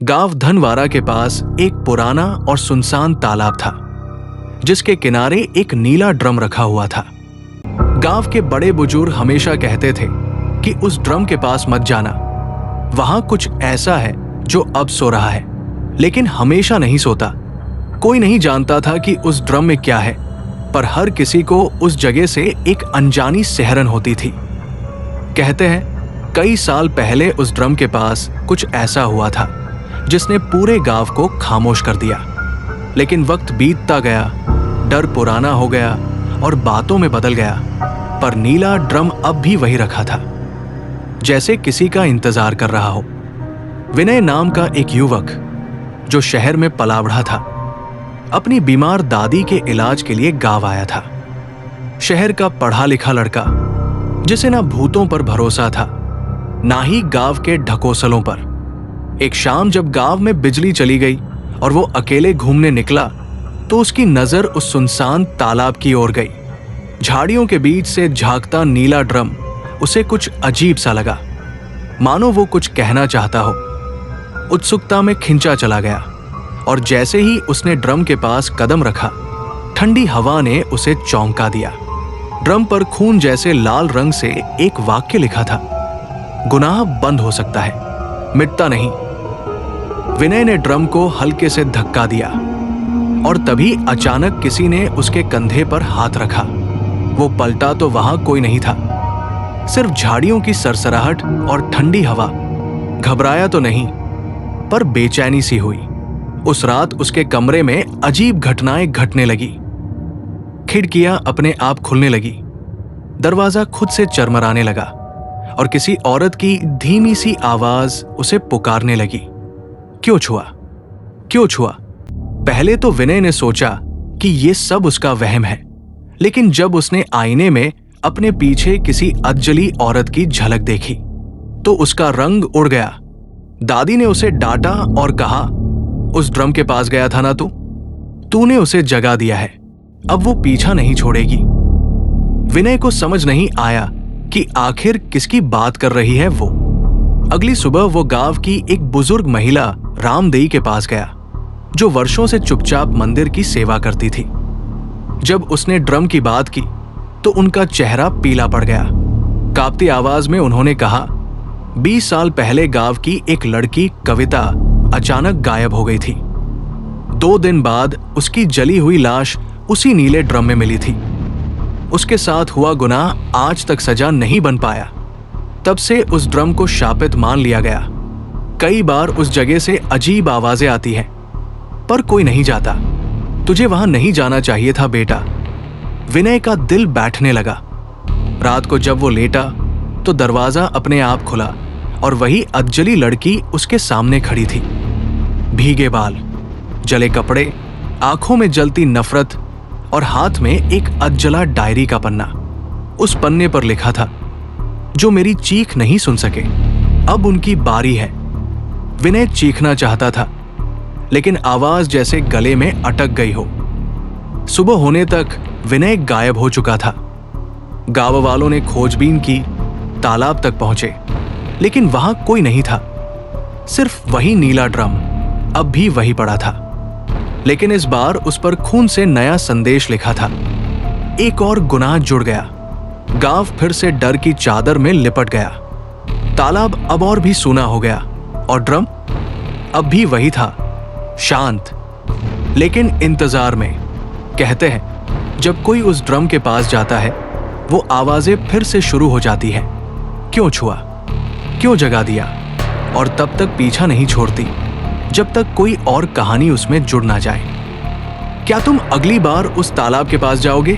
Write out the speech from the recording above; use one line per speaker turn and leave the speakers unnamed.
गांव धनवारा के पास एक पुराना और सुनसान तालाब था, जिसके किनारे एक नीला ड्रम रखा हुआ था। गांव के बड़े बुजुर्ग हमेशा कहते थे कि उस ड्रम के पास मत जाना, वहां कुछ ऐसा है जो अब सो रहा है, लेकिन हमेशा नहीं सोता। कोई नहीं जानता था कि उस ड्रम में क्या है, पर हर किसी को उस जगह से एक अनजानी सिहरन होती थी। कहते हैं कई साल पहले उस ड्रम के पास कुछ ऐसा हुआ था जिसने पूरे गांव को खामोश कर दिया। लेकिन वक्त बीतता गया, डर पुराना हो गया और बातों में बदल गया, पर नीला ड्रम अब भी वही रखा था, जैसे किसी का इंतजार कर रहा हो। विनय नाम का एक युवक जो शहर में पला बढ़ा था, अपनी बीमार दादी के इलाज के लिए गांव आया था। शहर का पढ़ा लिखा लड़का जिसे ना भूतों पर भरोसा था, ना ही गांव के ढकोसलों पर। एक शाम जब गांव में बिजली चली गई और वो अकेले घूमने निकला, तो उसकी नजर उस सुनसान तालाब की ओर गई। झाड़ियों के बीच से झांकता नीला ड्रम उसे कुछ अजीब सा लगा, मानो वो कुछ कहना चाहता हो। उत्सुकता में खिंचा चला गया और जैसे ही उसने ड्रम के पास कदम रखा, ठंडी हवा ने उसे चौंका दिया। ड्रम पर खून जैसे लाल रंग से एक वाक्य लिखा था, गुनाह बंद हो सकता है, मिटता नहीं। विनय ने ड्रम को हल्के से धक्का दिया और तभी अचानक किसी ने उसके कंधे पर हाथ रखा। वो पलटा तो वहां कोई नहीं था, सिर्फ झाड़ियों की सरसराहट और ठंडी हवा। घबराया तो नहीं, पर बेचैनी सी हुई। उस रात उसके कमरे में अजीब घटनाएं घटने लगी। खिड़कियां अपने आप खुलने लगी, दरवाजा खुद से चरमराने लगा और किसी औरत की धीमी सी आवाज उसे पुकारने लगी, क्यों छुआ, क्यों छुआ। पहले तो विनय ने सोचा कि ये सब उसका वहम है, लेकिन जब उसने आईने में अपने पीछे किसी अधजली औरत की झलक देखी तो उसका रंग उड़ गया। दादी ने उसे डांटा और कहा, उस ड्रम के पास गया था ना तूने उसे जगा दिया है, अब वो पीछा नहीं छोड़ेगी। विनय को समझ नहीं आया कि आखिर किसकी बात कर रही है वो। अगली सुबह वो गांव की एक बुजुर्ग महिला रामदेई के पास गया, जो वर्षों से चुपचाप मंदिर की सेवा करती थी। जब उसने ड्रम की बात की तो उनका चेहरा पीला पड़ गया। कांपती आवाज में उन्होंने कहा, 20 साल पहले गांव की एक लड़की कविता अचानक गायब हो गई थी। 2 दिन बाद उसकी जली हुई लाश उसी नीले ड्रम में मिली थी। उसके साथ हुआ गुनाह आज तक सजा नहीं बन पाया। तब से उस ड्रम को शापित मान लिया गया। कई बार उस जगह से अजीब आवाजें आती हैं, पर कोई नहीं जाता। तुझे वहां नहीं जाना चाहिए था बेटा। विनय का दिल बैठने लगा। रात को जब वो लेटा तो दरवाजा अपने आप खुला और वही अधजली लड़की उसके सामने खड़ी थी। भीगे बाल, जले कपड़े, आंखों में जलती नफरत और हाथ में एक अधजला डायरी का पन्ना। उस पन्ने पर लिखा था, जो मेरी चीख नहीं सुन सके, अब उनकी बारी है। विनय चीखना चाहता था, लेकिन आवाज जैसे गले में अटक गई हो। सुबह होने तक विनय गायब हो चुका था। गांव वालों ने खोजबीन की, तालाब तक पहुंचे, लेकिन वहां कोई नहीं था। सिर्फ वही नीला ड्रम अब भी वही पड़ा था, लेकिन इस बार उस पर खून से नया संदेश लिखा था। एक और गुनाह जुड़ गया। गांव फिर से डर की चादर में लिपट गया। तालाब अब और भी सूना हो गया और ड्रम अब भी वही था, शांत, लेकिन इंतजार में। कहते हैं जब कोई उस ड्रम के पास जाता है, वो आवाजें फिर से शुरू हो जाती हैं, क्यों छुआ, क्यों जगा दिया, और तब तक पीछा नहीं छोड़ती जब तक कोई और कहानी उसमें जुड़ ना जाए। क्या तुम अगली बार उस तालाब के पास जाओगे?